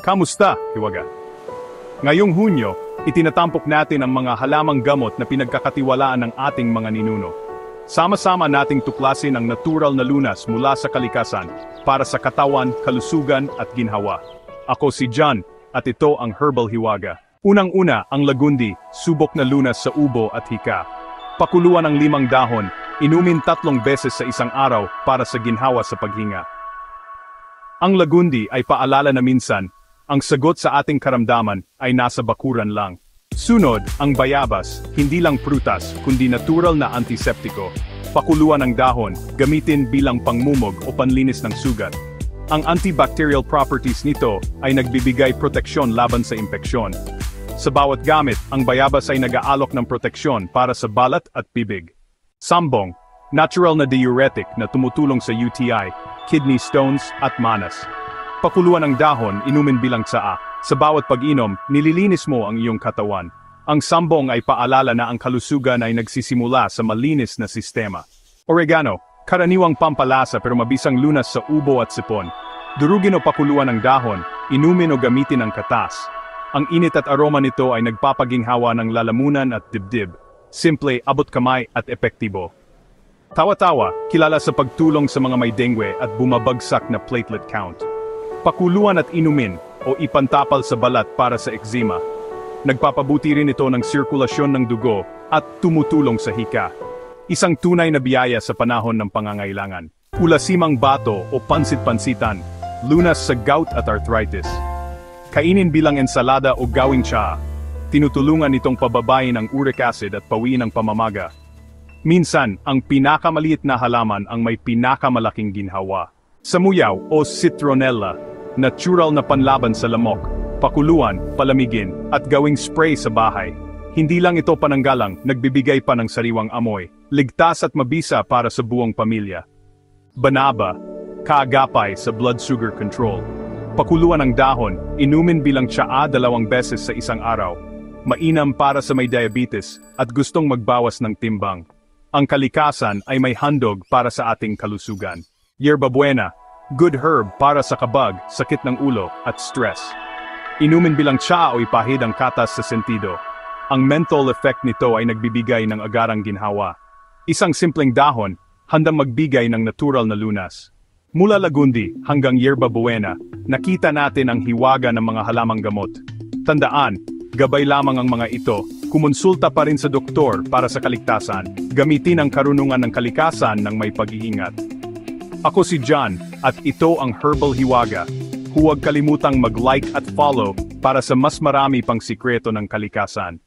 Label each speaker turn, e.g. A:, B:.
A: Kamusta, Hiwaga? Ngayong Hunyo, itinatampok natin ang mga halamang gamot na pinagkakatiwalaan ng ating mga ninuno. Sama-sama nating tuklasin ang natural na lunas mula sa kalikasan para sa katawan, kalusugan at ginhawa. Ako si John at ito ang Herbal Hiwaga. Unang-una ang lagundi, subok na lunas sa ubo at hika. Pakuluan ang 5 dahon, inumin 3 beses sa isang araw para sa ginhawa sa paghinga. Ang lagundi ay paalala na minsan, ang sagot sa ating karamdaman ay nasa bakuran lang. Sunod, ang bayabas, hindi lang prutas, kundi natural na antiseptiko. Pakuluan ang dahon, gamitin bilang pangmumog o panlinis ng sugat. Ang antibacterial properties nito ay nagbibigay proteksyon laban sa impeksyon. Sa bawat gamit, ang bayabas ay nag-aalok ng proteksyon para sa balat at bibig. Sambong, natural na diuretic na tumutulong sa UTI, kidney stones at manas. Pakuluan ang dahon, inumin bilang tsaa. Sa bawat pag-inom, nililinis mo ang iyong katawan. Ang sambong ay paalala na ang kalusugan ay nagsisimula sa malinis na sistema. Oregano, karaniwang pampalasa pero mabisang lunas sa ubo at sipon. Durugin o pakuluan ang dahon, inumin o gamitin ang katas. Ang init at aroma nito ay nagpapaginghawa ng lalamunan at dibdib. Simple, abot kamay at epektibo. Tawa-tawa, kilala sa pagtulong sa mga may dengue at bumabagsak na platelet count. Pakuluan at inumin o ipantapal sa balat para sa eczema. Nagpapabuti rin ito ng sirkulasyon ng dugo at tumutulong sa hika. Isang tunay na biyaya sa panahon ng pangangailangan. Ulasimang bato o pansit-pansitan, lunas sa gout at arthritis. Kainin bilang ensalada o gawing tsaa. Tinutulungan itong pababain ang uric acid at pawiin ang pamamaga. Minsan, ang pinakamaliit na halaman ang may pinakamalaking ginhawa. Samuyaw o citronella, natural na panlaban sa lamok, pakuluan, palamigin, at gawing spray sa bahay. Hindi lang ito pananggalang, nagbibigay pa ng sariwang amoy, ligtas at mabisa para sa buong pamilya. Banaba, kaagapay sa blood sugar control. Pakuluan ang dahon, inumin bilang tsaa 2 beses sa isang araw. Mainam para sa may diabetes at gustong magbawas ng timbang. Ang kalikasan ay may handog para sa ating kalusugan. Yerba buena, good herb para sa kabag, sakit ng ulo, at stress. Inumin bilang tsaa o ipahid ang katas sa sentido. Ang menthol effect nito ay nagbibigay ng agarang ginhawa. Isang simpleng dahon, handang magbigay ng natural na lunas. Mula lagundi hanggang yerba buena, nakita natin ang hiwaga ng mga halamang gamot. Tandaan, gabay lamang ang mga ito, kumonsulta pa rin sa doktor para sa kaligtasan. Gamitin ang karunungan ng kalikasan ng may pag-iingat. Ako si John, at ito ang Herbal Hiwaga. Huwag kalimutang mag-like at follow para sa mas marami pang sikreto ng kalikasan.